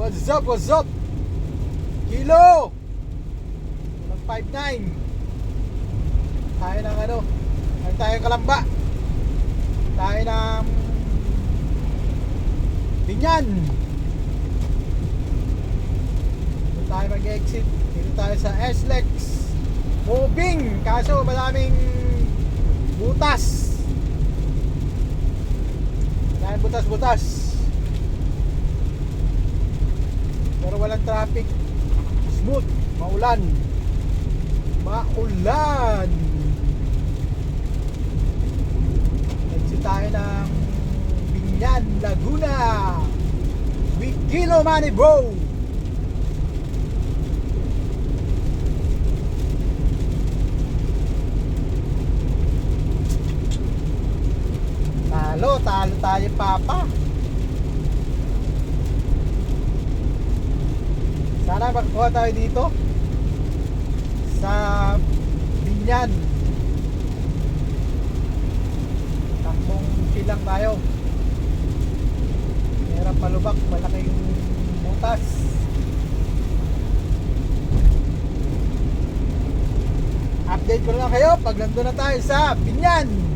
What's up, what's up? Kilo! Ng 5'9". Tayo ng ano? Tayo Kalamba. Tayo ng Binyan. Dito tayo mag-exit. Dito tayo sa SLEX Moving. Kaso maraming butas. Maraming butas-butas. Pero walang traffic. Smooth. Maulan. Maulan. Exit tayo ng Binyan, Laguna. With Kilo Money, bro. Talo tayo, papa. Sana magkuha tayo dito sa Binyan. Takbong silang tayo. Merang palubak, malaking butas. Update ko lang kayo pag nandun na tayo sa Binyan.